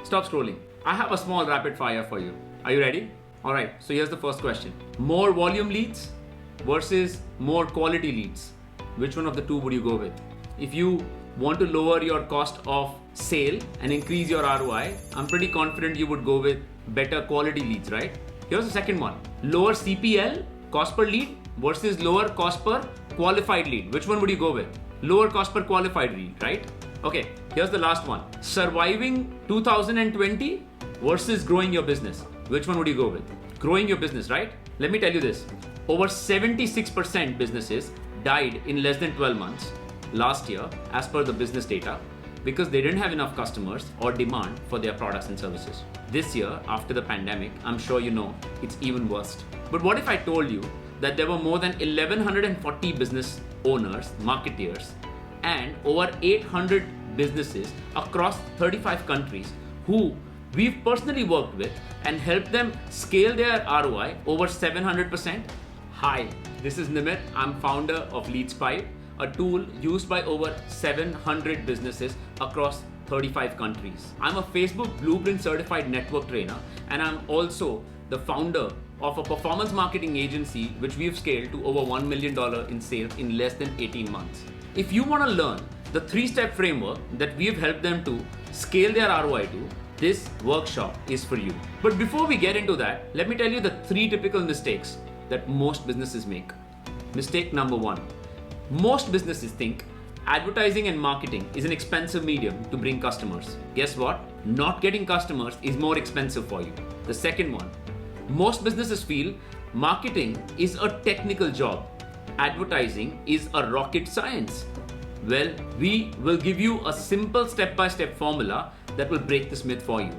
Stop scrolling. I have a small rapid fire for you. Are you ready? Alright, so here's the first question. More volume leads versus more quality leads. Which one of the two would you go with? If you want to lower your cost of sale and increase your ROI, I'm pretty confident you would go with better quality leads, right? Here's the second one. Lower CPL, cost per lead, versus lower cost per qualified lead. Which one would you go with? Lower cost per qualified lead, right? Okay, here's the last one. Surviving 2020 versus growing your business. Which one would you go with? Growing your business, right? Let me tell you this. Over 76% businesses died in less than 12 months last year as per the business data because they didn't have enough customers or demand for their products and services. This year, after the pandemic, I'm sure you know it's even worse. But what if I told you that there were more than 1140 business owners, marketeers, and over 800 businesses across 35 countries who we've personally worked with and helped them scale their ROI over 700%? Hi, this is Nimit. I'm founder of LeadSpipe, a tool used by over 700 businesses across 35 countries. I'm a Facebook Blueprint certified network trainer, and I'm also the founder of a performance marketing agency which we've scaled to over $1 million in sales in less than 18 months. If you want to learn the 3-step framework that we've helped them to scale their ROI to, this workshop is for you. But before we get into that, let me tell you the 3 typical mistakes that most businesses make. Mistake number 1. Most businesses think advertising and marketing is an expensive medium to bring customers. Guess what? Not getting customers is more expensive for you. The second one. Most businesses feel marketing is a technical job. Advertising is a rocket science. Well, we will give you a simple step-by-step formula that will break this myth for you.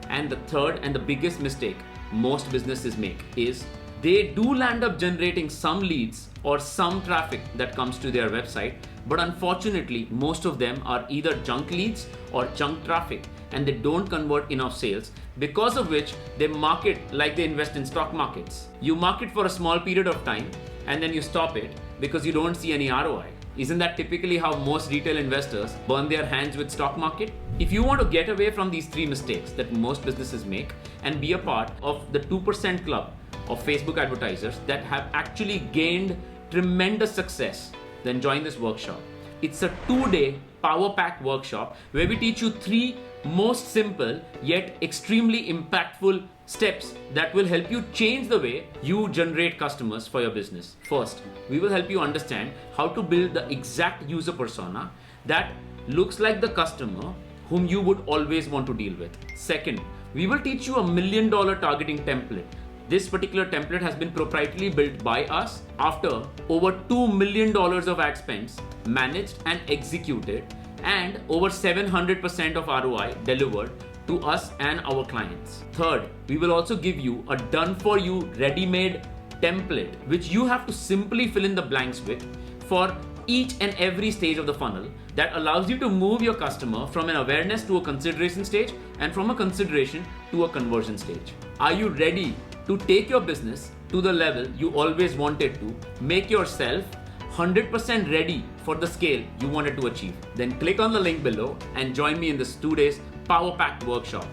And the third and the biggest mistake most businesses make is they do land up generating some leads or some traffic that comes to their website, but unfortunately, most of them are either junk leads or junk traffic, and they don't convert enough sales, because of which they market like they invest in stock markets. You market for a small period of time and then you stop it because you don't see any ROI. Isn't that typically how most retail investors burn their hands with stock market? If you want to get away from these 3 mistakes that most businesses make and be a part of the 2% club of Facebook advertisers that have actually gained tremendous success, then join this workshop. It's a 2-day power pack workshop where we teach you 3 most simple yet extremely impactful steps that will help you change the way you generate customers for your business. First, we will help you understand how to build the exact user persona that looks like the customer whom you would always want to deal with. Second, we will teach you $1 million targeting template. This particular template has been proprietarily built by us after over $2 million of ad spends managed and executed, and over 700% of ROI delivered to us and our clients. Third, we will also give you a done-for-you ready-made template which you have to simply fill in the blanks with for each and every stage of the funnel that allows you to move your customer from an awareness to a consideration stage and from a consideration to a conversion stage. Are you ready to take your business to the level you always wanted to, make yourself 100% ready for the scale you wanted to achieve? Then click on the link below and join me in this 2 days Power Pack workshop.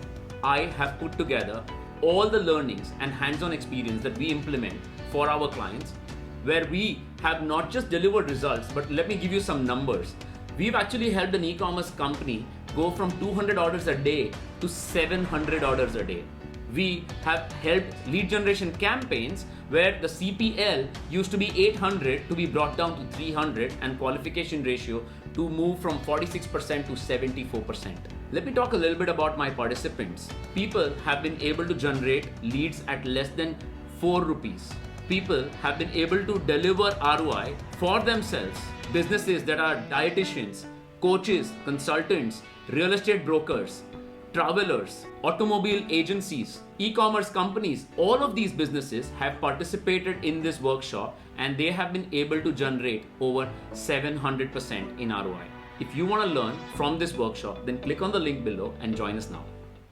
I have put together all the learnings and hands-on experience that we implement for our clients, where we have not just delivered results, but let me give you some numbers. We've actually helped an e-commerce company go from 200 orders a day to 700 orders a day. We have helped lead generation campaigns where the CPL used to be 800 to be brought down to 300, and qualification ratio to move from 46% to 74%. Let me talk a little bit about my participants. People have been able to generate leads at less than 4 rupees. People have been able to deliver ROI for themselves. Businesses that are dietitians, coaches, consultants, real estate brokers, travelers, automobile agencies, e-commerce companies, all of these businesses have participated in this workshop and they have been able to generate over 700% in ROI. If you want to learn from this workshop, then click on the link below and join us now.